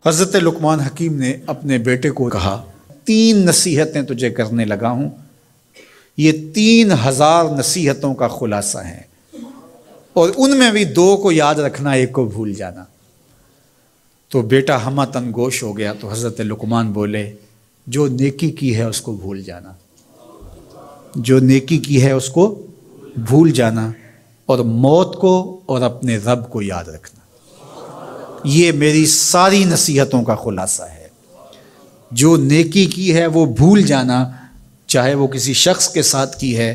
حضرت لقمان حکیم نے اپنے بیٹے کو کہا 3 نصیحتیں تجھے کرنے لگا ہوں، یہ 3000 نصیحتوں کا خلاصہ ہے، اور ان میں بھی 2 کو یاد رکھنا، 1 کو بھول جانا۔ تو بیٹا ہمہ تنگوش ہو گیا، تو حضرت لقمان بولے جو نیکی کی ہے اس کو بھول جانا، جو نیکی کی ہے اس کو بھول جانا، اور موت کو اور اپنے رب کو یاد رکھنا۔ یہ میری ساری نصیحتوں کا خلاصہ ہے۔ جو نیکی کی ہے وہ بھول جانا، چاہے وہ کسی شخص کے ساتھ کی ہے،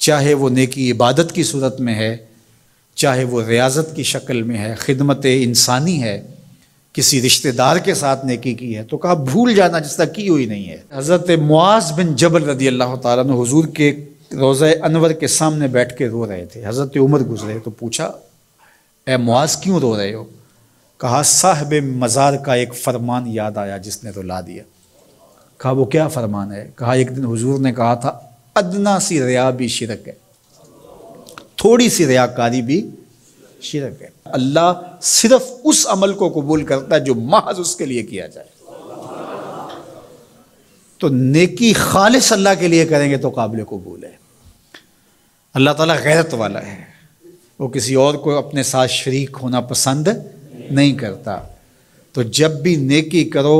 چاہے وہ نیکی عبادت کی صورت میں ہے، چاہے وہ ریاضت کی شکل میں ہے، خدمت انسانی ہے، کسی رشتہ دار کے ساتھ نیکی کی ہے، تو کہا بھول جانا جس طرح کی ہوئی نہیں ہے۔ حضرت معاذ بن جبل رضی اللہ تعالیٰ عنہ حضور کے روضہ انور کے سامنے بیٹھ کے رو رہے تھے۔ حضرت عمر گزرے تو پوچھا اے معاذ کیوں رو رہے ہو؟ کہا صاحب مزار کا ایک فرمان یاد آیا جس نے رلا دیا۔ کہا وہ کیا فرمان ہے؟ کہا ایک دن حضور نے کہا تھا ادنا سی ریا بھی شرک ہے، تھوڑی سی ریاکاری بھی شرک ہے۔ اللہ صرف اس عمل کو قبول کرتا ہے جو محض اس کے لیے کیا جائے۔ تو نیکی خالص اللہ کے لیے کریں گے تو قابل قبول ہے۔ اللہ تعالیٰ غیرت والا ہے، وہ کسی اور کو اپنے ساتھ شریک ہونا پسند نہیں کرتا۔ تو جب بھی نیکی کرو،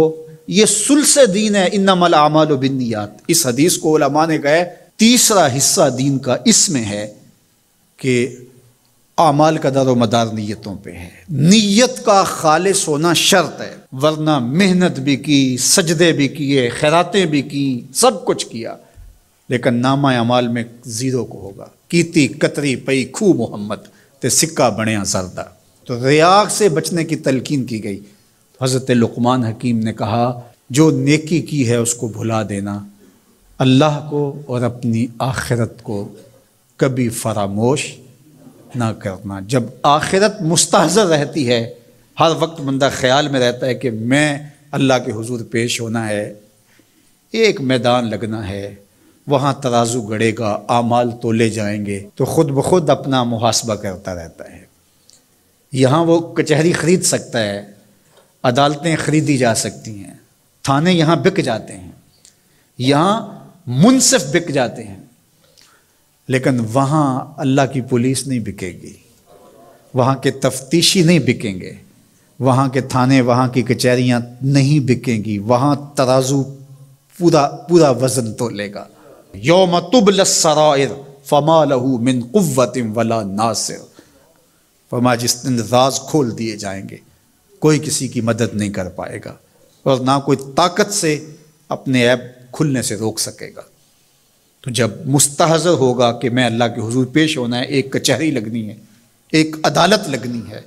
یہ ثلث دین ہے، انما الاعمال بالنیات۔ اس حدیث کو علماء نے کہا ہے 3 حصہ دین کا اس میں ہے کہ اعمال کا دار و مدار نیتوں پہ ہے۔ نیت کا خالص ہونا شرط ہے، ورنہ محنت بھی کی، سجدے بھی کیے، خیراتیں بھی کی، سب کچھ کیا، لیکن نامہ اعمال میں 0 کو ہوگا۔ کیتی کتری پئی کھو محمد تے سکہ بنیا زردہ۔ تو ریاء سے بچنے کی تلقین کی گئی۔ حضرت لقمان حکیم نے کہا جو نیکی کی ہے اس کو بھلا دینا، اللہ کو اور اپنی آخرت کو کبھی فراموش نہ کرنا۔ جب آخرت مستحضر رہتی ہے، ہر وقت بندہ خیال میں رہتا ہے کہ میں اللہ کے حضور پیش ہونا ہے، ایک میدان لگنا ہے، وہاں ترازو گڑے گا، اعمال تولے جائیں گے، تو خود بخود اپنا محاسبہ کرتا رہتا ہے۔ یہاں وہ کچہری خرید سکتا ہے، عدالتیں خریدی جا سکتی ہیں، تھانے یہاں بک جاتے ہیں، یہاں منصف بک جاتے ہیں، لیکن وہاں اللہ کی پولیس نہیں بکے گی، وہاں کے تفتیشی نہیں بکیں گے، وہاں کے تھانے، وہاں کی کچہریاں نہیں بکیں گی، وہاں ترازو پورا وزن تولے گا۔ یوم تبلی السرائر فما له من قوت ولا ناصر۔ فرما جس دن راز کھول دیے جائیں گے، کوئی کسی کی مدد نہیں کر پائے گا، اور نہ کوئی طاقت سے اپنے عیب کھلنے سے روک سکے گا۔ تو جب مستحضر ہوگا کہ میں اللہ کے حضور پیش ہونا ہے، ایک کچہری لگنی ہے، ایک عدالت لگنی ہے۔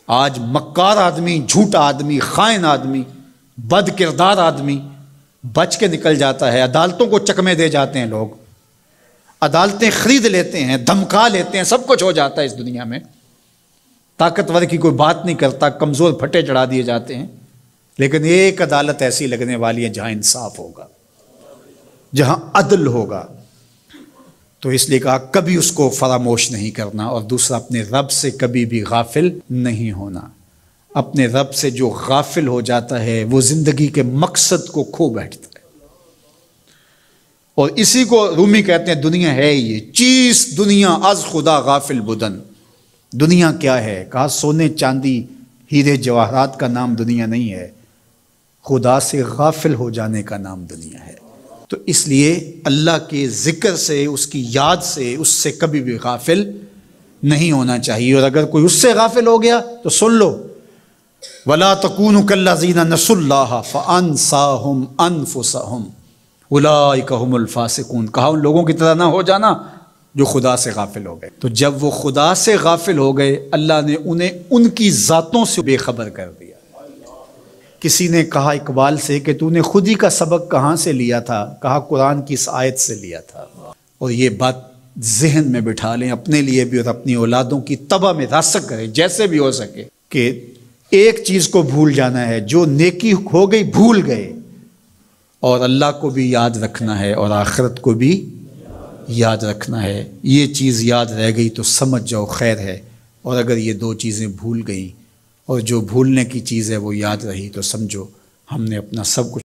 آج مکار آدمی، جھوٹا آدمی، خائن آدمی، بد کردار آدمی بچ کے نکل جاتا ہے، عدالتوں کو چکمے دے جاتے ہیں لوگ، عدالتیں خرید لیتے ہیں، دھمکا لیتے ہیں، سب کچھ ہو جاتا ہے اس دنیا میں۔ طاقتور کی کوئی بات نہیں کرتا، کمزور پھٹے چڑھا دیے جاتے ہیں، لیکن ایک عدالت ایسی لگنے والی ہے جہاں انصاف ہوگا، جہاں عدل ہوگا۔ تو اس لیے کہا کبھی اس کو فراموش نہیں کرنا، اور دوسرا اپنے رب سے کبھی بھی غافل نہیں ہونا۔ اپنے رب سے جو غافل ہو جاتا ہے وہ زندگی کے مقصد کو کھو بیٹھتا ہے، اور اسی کو رومی کہتے ہیں دنیا ہے یہ چیز، دنیا از خدا غافل بدن۔ دنیا کیا ہے؟ کہا سونے چاندی ہیرے جواہرات کا نام دنیا نہیں ہے، خدا سے غافل ہو جانے کا نام دنیا ہے۔ تو اس لیے اللہ کے ذکر سے، اس کی یاد سے، اس سے کبھی بھی غافل نہیں ہونا چاہیے۔ اور اگر کوئی اس سے غافل ہو گیا تو سن لو وَلَا تَكُونُوا كَالَّذِينَ نَسُوا اللَّهَ فَأَنسَاهُمْ أَنفُسَهُمْ أُولَٰئِكَ هُمُ الْفَاسِقُونَ۔ کہا ان لوگوں کی طرح نہ ہو جانا جو خدا سے غافل ہو گئے۔ تو جب وہ خدا سے غافل ہو گئے، اللہ نے انہیں ان کی ذاتوں سے بے خبر کر دیا۔ کسی نے کہا اقبال سے کہ تو نے خود ہی کا سبق کہاں سے لیا تھا؟ کہا قرآن کی اس آیت سے لیا تھا۔ اور یہ بات ذہن میں بٹھا لیں، اپنے لیے بھی اور اپنی اولادوں کی طبع میں راسخ کریں جیسے بھی ہو سکے، کہ ایک چیز کو بھول جانا ہے، جو نیکی ہو گئی بھول گئے، اور اللہ کو بھی یاد رکھنا ہے اور آخرت کو بھی یاد رکھنا ہے۔ یہ چیز یاد رہ گئی تو سمجھ جاؤ خیر ہے، اور اگر یہ 2 چیزیں بھول گئیں اور جو بھولنے کی چیز ہے وہ یاد رہی تو سمجھو ہم نے اپنا سب کچھ